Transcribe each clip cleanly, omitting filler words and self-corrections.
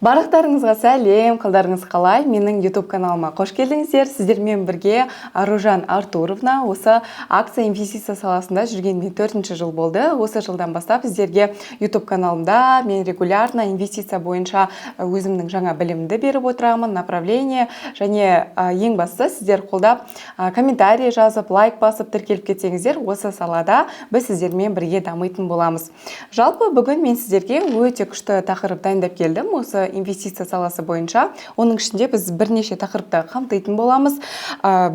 Барлықтарыңызға сәлем, қалдарыңыз қалай? Менің YouTube каналыма қош келдіңіздер. Сіздермен бірге Аружан Артуровна осы акция инвестиция саласында жүргеніне 4-ші жыл болды. Осы жылдан бастап сіздерге YouTube каналымда мен регулярно инвестиция бойынша өзімнің жаңа білімді беріп отырамын, направление және ең бастысы сіздер қолдап комментарий жазып, лайк басып тіркеліп кетсеңіздер, осы салада біз сіздермен бірге дамитын боламыз. Жалпы бүгін мен сіздерге өте күшті тақырып дайындап келдім. Осы инвестиция саласы бойынша. Оның ішінде біз бірнеше тақырыпты қамтитын боламыз.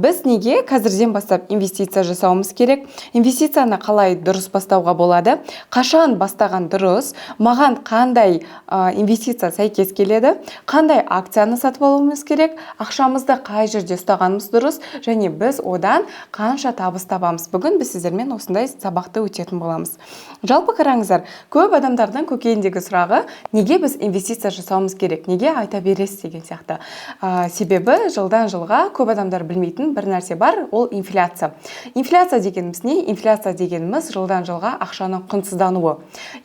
Біз неге қазірден бастап инвестиция жасауымыз керек? Инвестицияны қалай дұрыс бастауға болады? Қашан бастаған дұрыс? Маған қандай инвестиция сәйкес келеді? Қандай акцияны сатып алуымыз керек? Ақшамызды қай жерде ұстағанымыз дұрыс? Және біз одан қанша табыс табамыз? Бүгін біз сіздермен осындай сабақты өтетін боламыз. Жалпы қараңыздар, көп адамдардың көкейіндегі сұрағы, неге біз инвестиция жасауымыз керек, неге айта бересіз деген сияқты. Себебі жылдан жылға көп адамдар білмейтін бір нәрсе бар, ол инфляция. Инфляция дегеніміз не? Инфляция дегеніміз жылдан жылға ақшаның құнсыздануы.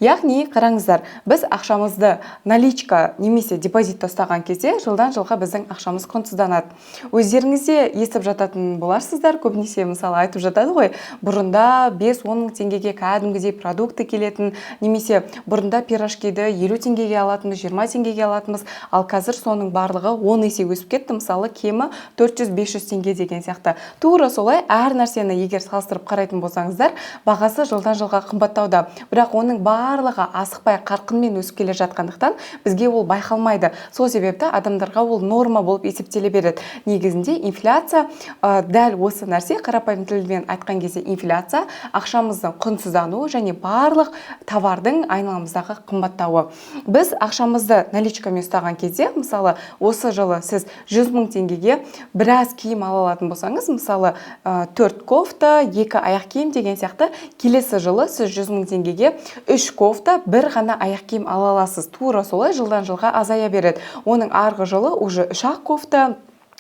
Яғни, қараңыздар, біз ақшамызды наличка немесе депозитта ұстаған кезде жылдан жылға біздің ақшамыз құнсызданады. Өздеріңізде естіп жататын боларсыздар, көбінесе мысалы айтып жатады ғой, бұрында 5-10 мың теңгеге кәдімгідей продукты келетін, немесе бұрында пирожкиді 50 теңгеге алатынбыз, 20 теңгеге алатынбыз, ал қазір соның барлығы 10 есе өсіп кетті, мысалы кемі 400-500 теңге деген сияқты. Тура солай әр нәрсені егер салыстырып қарайтын болсаңыздар, бағасы жылдан жылға қымбаттауда. Бірақ оның барлығы асықпай қарқынмен өсіп келе жатқандықтан бізге ол байқалмайды. Сол себепті адамдарға ол норма болып есептеле береді. Негізінде инфляция дәл осы нәрсе, қарапайым тілмен айтқан кезде инфляция ақшамыздың құнсыздануы және барлық товардың айналамыздағы қымбаттауы. Біз ақшамызды наличкамен ұстаған кезде, мысалы, осы жылы сіз 100 мың теңгеге біраз киім ала алатын болсаңыз, мысалы, 4 кофта, 2 аяқ киім деген сияқты, келесі жылы сіз 100 мың теңгеге 3 кофта, бір ғана аяқ киім ала аласыз. Тура солай жылдан жылға азая береді. Оның арғы жылы уже 3 кофта,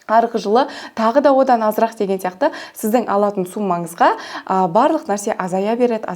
арғы жылы тағы да одан азырақ деген сияқты сіздің алатын суммаңызға барлық нәрсе азая береді.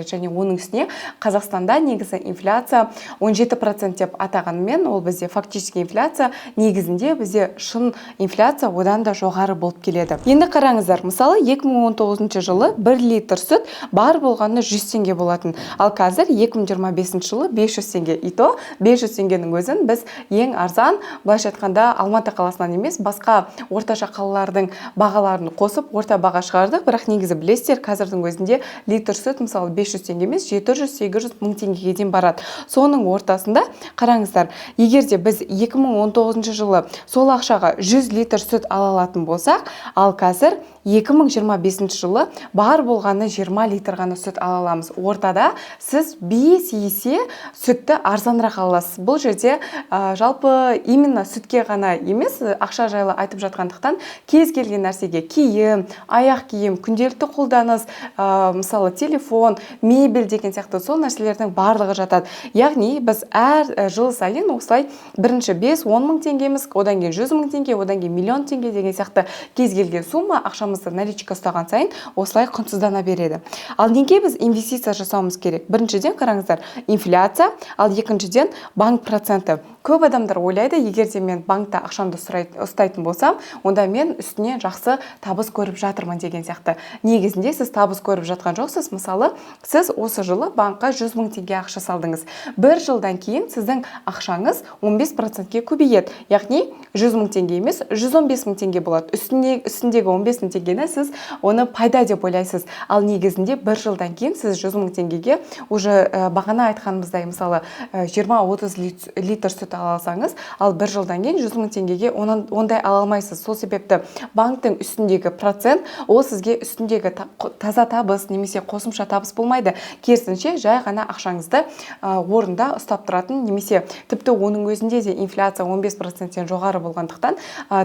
Және оның үстіне Қазақстанда негізі инфляция 17% деп атағанымен, ол бізде фактически инфляция, негізінде бізде шын инфляция одан да жоғары болып келеді. Енді қараңыздар, мысалы 2019 жылы 1 литр сүт бар болғаны 100 теңге болатын. Ал қазір 2025 жылы 500 теңге. Ито 500 теңгенің өзін біз ең арзан, былайша айтқанда Алматы қаласынан емес, басқа орташа қалалардың бағаларын қосып орта баға шығардық. Бірақ негізі білесіздер, қазірдің өзінде литр сүт мысалы 500 теңге емес, 700-800 мың теңгеге дейін барады. Соның ортасында қараңыздар, егер де біз 2019 жылы сол ақшаға 100 литр сүт ала алатын болсақ, ал қазір 2025 жылы бар болғаны 20 литр ғана сүт ала аламыз. Ортада сіз 5 есе сүтті арзанырақ аласыз. Бұл жерде жалпы именно сүтке ғана емес, ақша жайлы айтып жатқандықтан кез келген нәрсеге киім, аяқ киім, күнделікті қолданыс, мысалы телефон, мебель деген сияқты сол нәрселердің барлығы жатады. Яғни біз әр жыл сайын осылай бірінші 5-10 мың теңгеміз, одан кейін 100 мың теңге, одан кейін миллион теңге деген сияқты кез келген сумма ақшамызды наличка ұстаған сайын осылай құнсыздана береді. Ал неге біз инвестиция жасауымыз керек? Біріншіден қараңыздар, инфляция, ал екіншіден банк проценті. Көп адамдар ойлайды, егер де мен банкта ақшамды ұстайтын болсам, онда мен үстіне жақсы табыс көріп жатырмын деген сияқты. Негізінде сіз табыс көріп жатқан жоқсыз. Мысалы, сіз осы жылы банкқа 100 мың теңге ақша салдыңыз. Бір жылдан кейін сіздің ақшаңыз 15%-ке көбейеді. Яғни 100 мың теңге емес, 115 мың теңге болады. Үстіндегі 15 мың теңгені сіз оны пайда деп ойлайсыз. Ал негізінде бір жылдан кейін сіз 100 мың теңгеге уже бағана айтқанымыздай, мысалы 20-30 литр сүт ала алсаңыз, ал бір жылдан кейін 100 мың теңгеге ондай ала алмайсыз. Сол себепті банктың үстіндегі процент, ол сізге үстіндегі таза табыс немесе қосымша табыс болмайды. Керісінше жай ғана ақшаңызды орында ұстап тұратын, немесе тіпті оның өзінде де инфляция 15%-тен жоғары болғандықтан,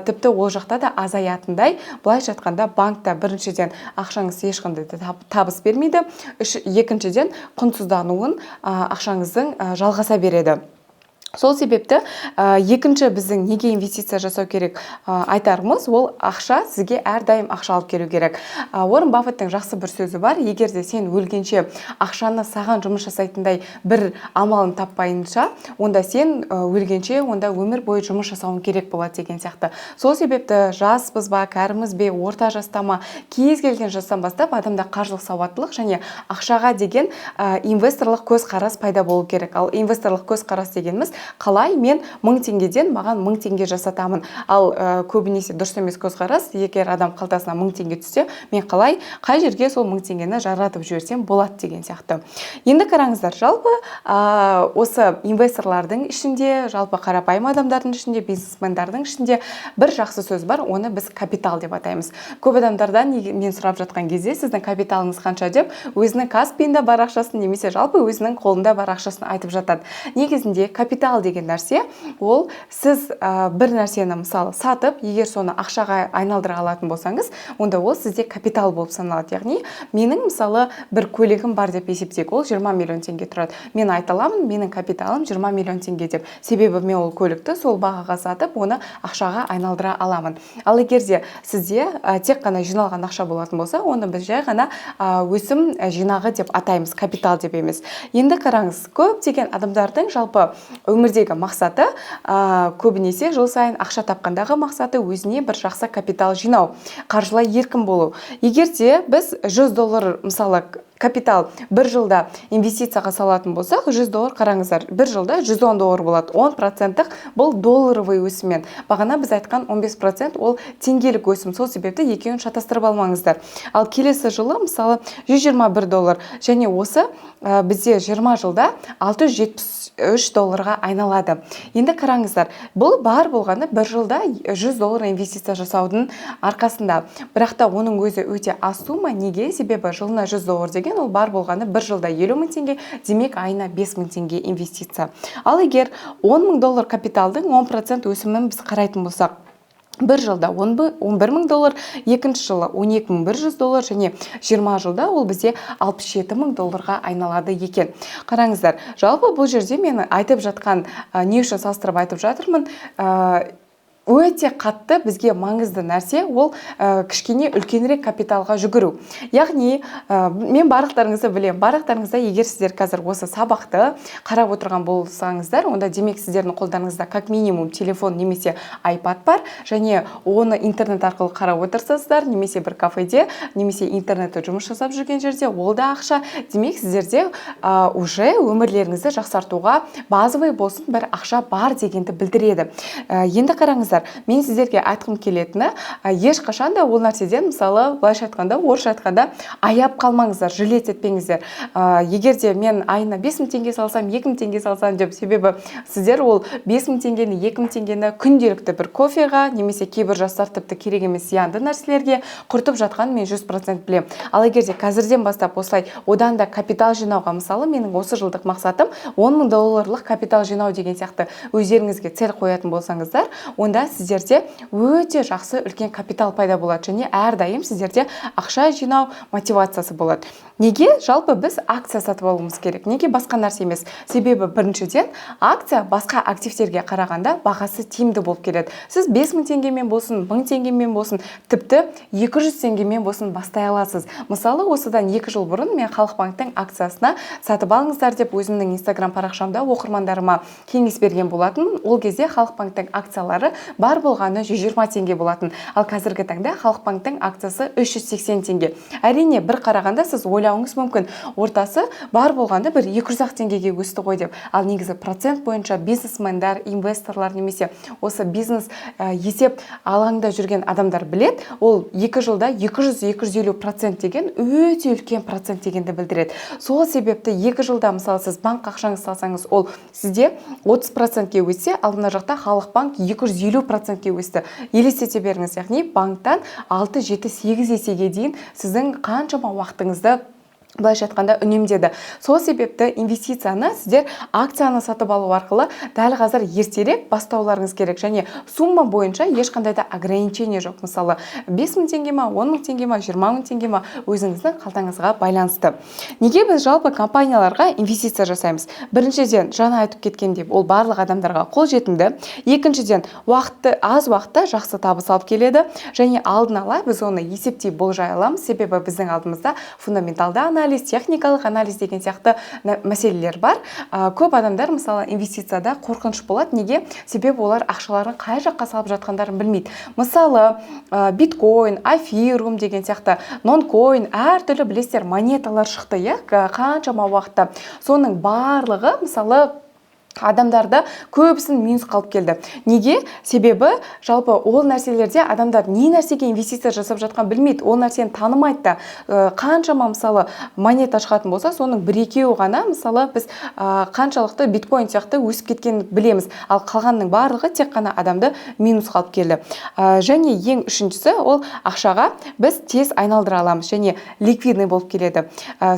тіпті ол жақта да азаятындай. Былайша айтқанда банкта біріншіден ақшаңыз ешқандай табыс бермейді, екіншіден құнсыздануын ақшаңыздың жалғаса береді. Сол себепті екінші біздің неге инвестиция жасау керек айтарымыз, ол ақша сізге әрдайым ақша алып келу керек. Уоррен Баффеттің жақсы бір сөзі бар: егер де сен өлгенше ақшаны саған жұмыс жасайтындай бір амалын таппайынша, онда сен өлгенше онда өмір бойы жұмыс жасауың керек болады деген сияқты. Сол себепті жаспыз ба, кәріміз бе, орта жаста ма, кез келген жастан бастап адамда қаржылық сауаттылық және ақшаға деген инвесторлық көзқарас пайда болу керек. Ал инвесторлық көзқарас дегеніміз, қалай мен 1000 теңгеден маған 1000 теңге жасатамын. Ал көбінесе дұрыс емес көзқарас: егер адам қалтасына 1000 теңге түссе, мен қалай қай жерге сол 1000 теңгені жаратып жіберсем болады деген сияқты. Енді қараңыздар, жалпы осы инвесторлардың ішінде, жалпы қарапайым адамдардың ішінде, бизнесмендардың ішінде бір жақсы сөз бар, оны біз капитал деп атаймыз. Көп адамдардан мен сұрап жатқан кезде, сіздің капиталыңыз қанша деп, өзінің Каспиында бар ақшасын немесе жалпы өзінің қолында бар ақшасын айтып жатады. Негізінде капитал деген нәрсе, ол сіз бір нәрсені мысалы сатып, егер соны ақшаға айналдыра алатын болсаңыз, онда ол сізде капитал болып саналады. Яғни менің мысалы бір көлігім бар деп есептейік, ол 20 миллион теңге тұрады. Мен айта аламын, менің капиталым 20 миллион теңге деп. Себебі мен ол көлікті сол бағаға сатып, оны ақшаға айналдыра аламын. Ал егер де сізде тек қана жиналған ақша болатын болса, оны біз жай ғана өсім жинағы деп атаймыз, капитал деп емес. Енді қараңыз, көптеген адамдардың жалпы өмірдегі мақсаты көбінесе жыл сайын ақша тапқандағы мақсаты өзіне бір жақсы капитал жинау, қаржылай еркін болу. Егер де біз $100 мысалы капитал бір жылда инвестицияға салатын болсақ, $100 қараңыздар, бір жылда $110 болады. 10% бұл долларовый өсіммен. Бағана біз айтқан 15% ол теңгелік өсім. Сол себепті екеуін шатастырып алмаңыздар. Ал келесі жылы мысалы $121 және осы бізде 20 жылда $673 айналады. Енді қараңыздар, бұл бар болғаны бір жылда $100 инвестиция жасаудың арқасында. Бірақ та оның өзі өте аз сума. Неге? Себебі жылына $100 деген ол бар болғаны бір жылда 50 мың теңге, демек айына 5 мың теңге инвестиция. Ал егер $10 мың капиталдың 10% өсімін біз қарайтын болсақ, бір жылда $11 мың, екінші жылы $12,100 және 20 жылда ол бізде $67 мың айналады екен. Қараңыздар, жалпы бұл жерде мен айтып жатқан, не үшін салыстырып айтып жатырмын, өте қатты бізге маңызды нәрсе, ол кішкене үлкенірек капиталға жүгіру. Яғни мен барлықтарыңызды білем, барлықтарыңызда егер сіздер қазір осы сабақты қарап отырған болсаңыздар, онда демек сіздердің қолдарыңызда как минимум телефон немесе iPad бар, және оны интернет арқылы қарап отырсыздар, немесе бір кафеде, немесе интернетте жұмыс жасап жүрген жерде, ол да ақша. Демек сіздерде уже өмірлеріңізді жақсартуға базовый болсын бір ақша бар дегенді білдіреді. Енді қараңыздар, мен сіздерге айтқым келетіні, ешқашан да ол нәрседен, мысалы, былайша айтқанда, орысша айтқанда, аяп қалмаңыздар, жалеть етпеңіздер. Егер де мен айына 5 мың теңге салсам, 2 мың теңге салсам деп, себебі сіздер ол 5 мың теңгені, 2 мың теңгені күнделікті бір кофеға, немесе кейбір жастар тіпті керек емес зиянды нәрселерге құртып жатқан мен 100% білем. Ал егер де қазірден бастап осылай одан да капитал жинауға, мысалы, менің осы жылдық мақсатым $10 мың капитал жинау деген сияқты өздеріңізге цель қоятын болсаңыздар, онда сіздерде өте жақсы үлкен капитал пайда болады, және әрдайым сіздерде ақша жинау мотивациясы болады. Неге? Жалпы біз акция сатып алуымыз керек. Неге басқа нәрсе емес? Себебі біріншіден акция басқа активтерге қарағанда бағасы тиімді болып келеді. Сіз 5 мың теңгемен болсын, 1000 теңгемен болсын, тіпті 200 теңгемен болсын бастай аласыз. Мысалы, осыдан 2 жыл бұрын мен Халық банктың акциясына сатып алыңыздар деп өзімнің Instagram парақшамда оқырмандарыма кеңес берген болатын. Ол кезде Халық банктың акциялары бар болғаны 120 теңге болатын. Ал қазіргі таңда Халық банктың акциясы 380 теңге. Әрине, бір қарағанда сіз ойлауыңыз мүмкін, ортасы бар болғанда бір 200 теңгеге өсті ғой деп. Ал негізі процент бойынша бизнесмендер, инвесторлар немесе осы бизнес есеп алаңда жүрген адамдар білет, ол 2 жылда 200-250% деген өте үлкен процент дегенді білдіреді. Сол себепті 2 жылда, мысалы, сіз банк ақшаңыз салсаңыз, ол сізде 30%-ке өссе, ал мына жақта Халық банк 250%-ке өсті. Елестете беріңіз, яғни банктан 6-7-8 есеге дейін сіздің қаншама уақытыңызды былайша айтқанда үнемдеді. Сол себепті инвестицияны сіздер акцияны сатып алу арқылы дәл қазір ертерек бастауларыңыз керек, және сумма бойынша ешқандай да ограничение жоқ. Мысалы 5.000 теңге ма, 10.000 теңге ма, 20.000 теңге ма, өзіңіздің қалтаңызға байланысты. Неге біз жалпы компанияларға инвестиция жасаймыз? Біріншіден, жаңа айтып кеткендей, ол барлық адамдарға қолжетімді. Екіншіден, аз уақытта жақсы табыс алып келеді, және алдын ала біз оны есептей болжай аламыз, себебі біздің алдымызда фундаменталды анализ, техникалық анализ деген сияқты мәселелер бар. Көп адамдар мысалы инвестицияда қорқыныш болады. Неге? Себебі олар ақшаларын қай жаққа салып жатқандарын білмейді. Мысалы биткоин, эфириум деген сияқты нонкоин, әртүрлі білесіздер монеталар шықты, қаншама уақытта. Соның барлығы мысалы адамдарда көбісін минус қалып келді. Неге? Себебі жалпы ол нәрселерде адамдар не нәрсеге инвестиция жасап жатқан білмейді, ол нәрсені танымайды да. Қаншама мысалы монета шығатын болса, соның бір-екеуі ғана мысалы біз қаншалықты биткоин сияқты өсіп кеткенін білеміз, ал қалғанның барлығы тек қана адамды минус қалып келді. Және ең үшіншісі, ол ақшаға біз тез айналдыра аламыз және ликвидный болып келеді.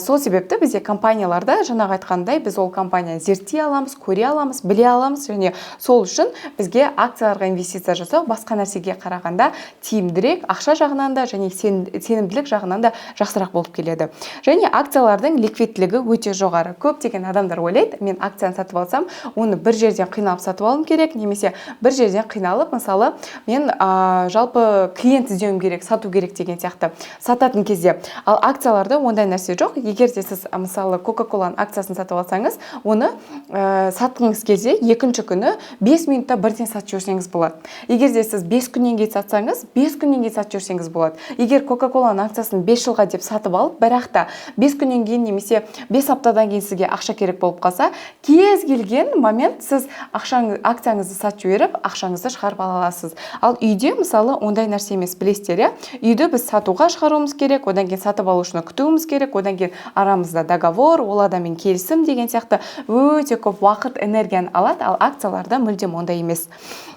Сол себепті бізде компанияларда жаңағы айтқандай біз ол компания зерттей аламыз, көре аламыз, біле аламыз, және сол үшін бізге акцияларға инвестиция жасау басқа нәрсеге қарағанда тиімдірек, ақша жағынан да және сенімділік жағынан да жақсырақ болып келеді. Және акциялардың ликвидтілігі өте жоғары. Көптеген адамдар ойлайды, мен акцияны сатып алсам, оны бір жерден қиналып сатып алуым керек, немесе бір жерден қиналып, мысалы, мен жалпы клиент іздеуім керек, сату керек деген сияқты сататын кезде. Ал акцияларда ондай нәрсе жоқ. Егер де сіз мысалы Coca-Cola'ның акциясын сатып алсаңыз, оны сатқыңыз келсе, екінші күні 5 минутта бірден сатып жүрсеңіз болады. Егер де сіз 5 күннен кейін сатсаңыз, 5 күннен кейін сатып жүрсеңіз болады. Егер Coca-Cola'ның акциясын 5 жылға деп сатып алып, бірақ та 5 күннен кейін немесе 5 аптадан кейін сізге ақша керек болып қалса, кез келген момент сіз акцияңызды сатып жіберіп, ақшаңызды шығарып ала аласыз. Ал үйде мысалы ондай нәрсе емес, білесіздер, үйді біз сатуға шығаруымыз керек, одан кейін сатып алушыны күтуіміз керек, одан кейін арамызда договор, ол адаммен келісім деген сияқты өте көп уақыт, энергияны алады, ал акцияларда мүлдем ондай емес.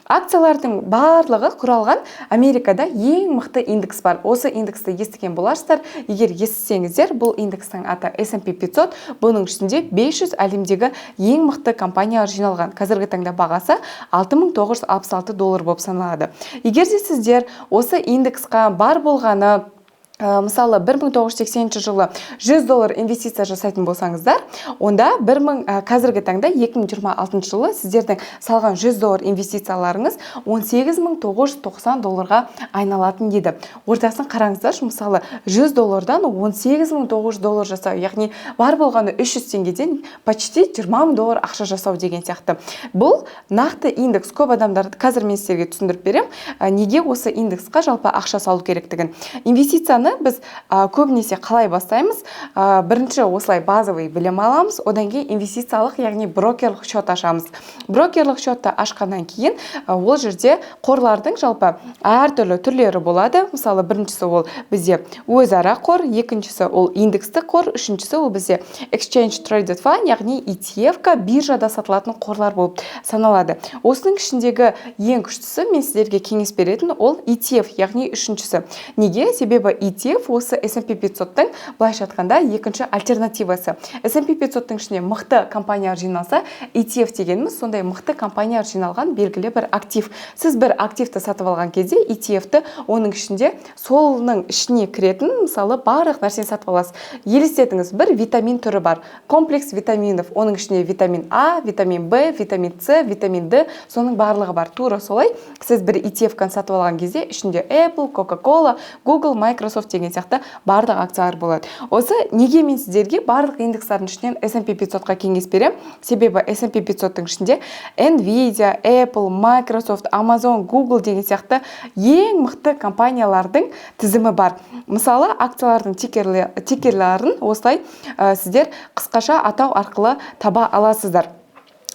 Акциялардың барлығы құралған Америкада ең мықты индекс бар. Осы индексті естіген боларсыздар. Егер естісеңіздер, бұл индекстің аты S&P 500, бұның ішінде 500 әлемдегі ең мықты компаниялар жиналған. Қазіргі таңда бағасы $6,966 болып саналады. Егер де сіздер осы индексқа бар болғаны мысалы 1980 жылы $100 инвестиция жасайтын болсаңыздар, онда қазіргі таңда 2026 жылы сіздердің салған $100 инвестицияларыңыз $18,990 айналатын еді. Ортасын қараңыздар, мысалы $100-дан $18,900 жасау, яғни бар болғаны 300 теңгеден почти $20,000 ақша жасау деген сияқты. Бұл нақты индекс. Көп адамдарды қазір мен сіздерге түсіндіріп берем, неге осы индексқа жалпы ақша салу керектігін. Инвестицияны біз көбінесе қалай бастаймыз? Бірінші осылай базовый білім аламыз, одан кейін инвестициялық, яғни брокерлік счет ашамыз. Брокерлік счетты ашқаннан кейін ол жерде қорлардың жалпы әртүрлі түрлері болады. Мысалы, біріншісі ол бізде өзара қор, екіншісі ол индексті қор, үшіншісі ол бізде Exchange Traded Fund, яғни ETF-ка биржада сатылатын қорлар болып саналады. Осының ішіндегі ең күштісі, мен сіздерге кеңес беретін, ол ETF, яғни үшіншісі. Неге? Себебі ETF осы S&P 500-тың былайша айтқанда екінші альтернативасы. S&P 500-тың ішіне мықты компаниялар жиналса, ETF дегеніміз сондай мықты компаниялар жиналған белгілі бір актив. Сіз бір активті сатып алған кезде ETF-ті оның ішінде солының ішіне кіретін, мысалы, барлық нәрсені сатып аласыз. Елестетіңіз, бір витамин түрі бар. Комплекс витаминов. Оның ішінде витамин А, витамин Б, витамин С, витамин Д, соның барлығы бар. Тура солай, сіз бір ETF-каны сатып алған кезде ішінде Apple, Coca-Cola, Google, Microsoft деген сияқты барлық акциялар болады. Осы неге мен сіздерге барлық индекстардың ішінен S&P 500-қа кеңес берем? Себебі S&P 500-тың ішінде Nvidia, Apple, Microsoft, Amazon, Google деген сияқты ең мықты компаниялардың тізімі бар. Мысалы, акциялардың тикерлерін осылай сіздер қысқаша атау арқылы таба аласыздар.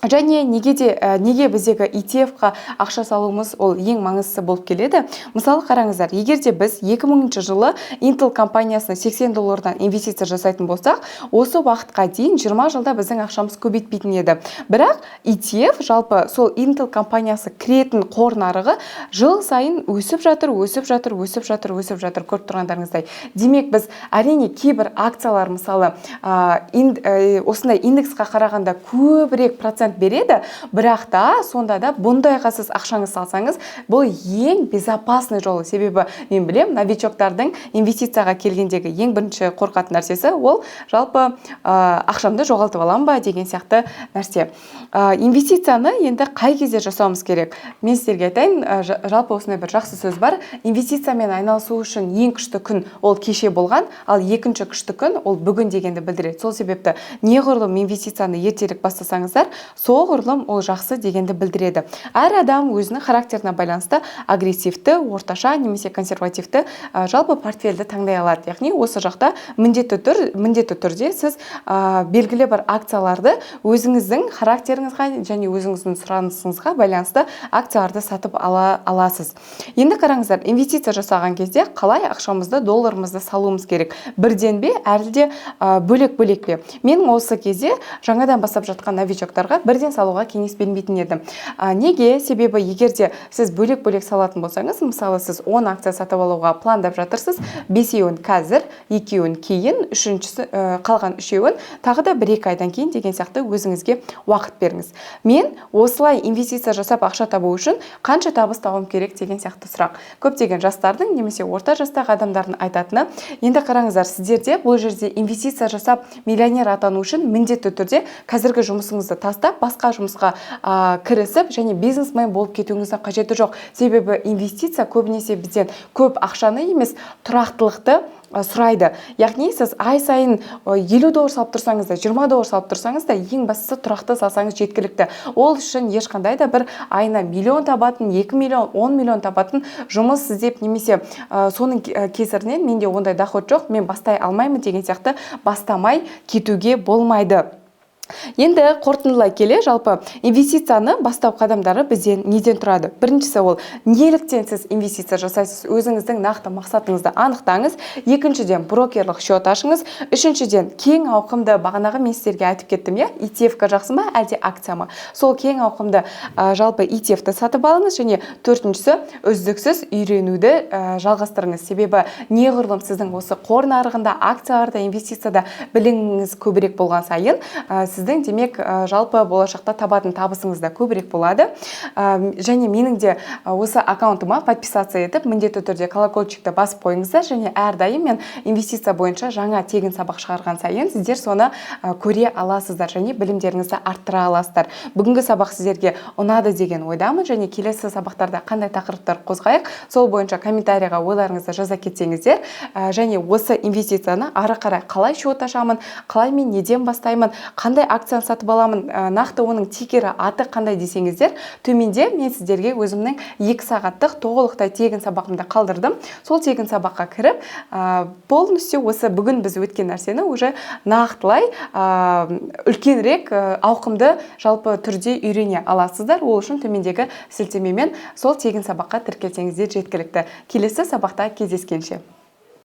Және неге біздегі ETF-қа ақша салуымыз ол ең маңыздысы болып келеді. Мысалы қараңыздар, егер де біз 2000 жылы Intel компаниясына $80 инвестиция жасайтын болсақ, осы уақытқа дейін 20 жылда біздің ақшамыз көбейтпейтін еді. Бірақ ETF жалпы сол Intel компаниясы кіретін қор нарығы жыл сайын өсіп жатыр. Көріп тұрғандарыңыздай. Демек біз әрине кейбір акциялар мысалы осындай индексқа қарағанда көбірек процент береді, бірақ та сонда да бұндайға сіз ақшаңыз салсаңыз, бұл ең безопасный жолы. Себебі мен білем, новичоктардың инвестицияға келгендегі ең бірінші қорқатын нәрсесі ол жалпы ақшамды жоғалтып алам ба деген сияқты нәрсе. Инвестицияны енді қай кезде жасауымыз керек? Мен сіздерге айтайын, жалпы осындай бір жақсы сөз бар. Инвестициямен айналысу үшін ең күшті күн ол кеше болған, ал екінші күшті күн ол бүгін дегенді білдіреді. Сол себепті неғұрлым инвестицияны ертерек бастасаңыздар, соғұрлым ол жақсы дегенді білдіреді. Әр адам өзінің характеріне байланысты агрессивті, орташа немесе консервативті жалпы портфельді таңдай алады. Яғни осы жақта міндетті түрде сіз белгілі бір акцияларды өзіңіздің характеріңізға және өзіңіздің сұранысыңызға байланысты акцияларды сатып аласыз. Енді қараңыздар, инвестиция жасаған кезде қалай ақшамызды, долларымызды салуымыз керек? Бірден бе, әлде бөлек-бөлек пе? Мен осы кезде жаңадан бастап жатқан новичоктарға бірден салуға кеңес бермейтін едім. Неге? Себебі егерде сіз бөлек-бөлек салатын болсаңыз, мысалы сіз 10 акция сатып алуға пландап жатырсыз, 5-еуін қазір, 2-еуін кейін, қалған 3-еуін тағы да 1-2 айдан кейін деген сияқты өзіңізге уақыт беріңіз. Мен осылай инвестиция жасап ақша табу үшін қанша табыс табуым керек деген сияқты сұрақ. Көптеген жастардың немесе орта жастағы адамдардың айтатыны, енді қараңыздар, сіздерде бұл жерде инвестиция жасап миллионер атану үшін міндетті түрде қазіргі жұмысыңызды тастап, басқа жұмысқа кірісіп және бизнесмен болып кетуіңіздің қажеті жоқ. Себебі инвестиция көбінесе бізден көп ақшаны емес, тұрақтылықты сұрайды. Яғни сіз ай сайын $50 салып тұрсаңыз да, $20 салып тұрсаңыз да, ең бастысы тұрақты салсаңыз жеткілікті. Ол үшін ешқандай да бір айына миллион табатын, 2 миллион, 10 миллион табатын жұмыс іздеп немесе соның кесірінен менде ондай доход жоқ, мен бастай алмаймын деген сияқты бастамай кетуге болмайды. Енді қорытындылай келе, жалпы инвестицияны бастау қадамдары бізден неден тұрады? Біріншісі ол неліктен сіз инвестиция жасайсыз? Өзіңіздің нақты мақсатыңызды анықтаңыз. Екіншіден брокерлік счет ашыңыз. Үшіншіден кең ауқымды, бағанағы мен сіздерге айтып кеттім, ETF-ка жақсы ма, әлде акция ма? Сол кең ауқымды жалпы ETF-ті сатып алыңыз және төртіншісі үздіксіз үйренуді жалғастырыңыз. Себебі неғұрлым сіздің осы қор нарығында, акцияларда, инвестицияда біліміңіз көбірек болған сайын, сіздің демек жалпы болашақта табатын табысыңыз да көбірек болады. Және менің де осы аккаунтыма подписация етіп, міндетті түрде колокольчикті басып қойыңыздар, және әрдайым мен инвестиция бойынша жаңа тегін сабақ шығарған сайын сіздер соны көре аласыздар және білімдеріңізді арттыра аласыздар. Бүгінгі сабақ сіздерге ұнады деген ойдамын, және келесі сабақтарда қандай тақырыптар қозғайық, сол бойынша комментарийға ойларыңызды жаза кетсеңіздер, және осы инвестицияны ары қарай қалай счет ашамын, қалай мен неден бастаймын, қандай акцияны сатып аламын, нақты оның тикері аты қандай десеңіздер, төменде мен сіздерге өзімнің 2 сағаттық толықтай тегін сабағымды қалдырдым. Сол тегін сабаққа кіріп, полностью осы бүгін біз өткен нәрсені уже нақтылай, үлкенірек ауқымды жалпы түрде үйрене аласыздар. Ол үшін төмендегі сілтемемен сол тегін сабаққа тіркелсеңіздер жеткілікті. Келесі сабақта кездескенше.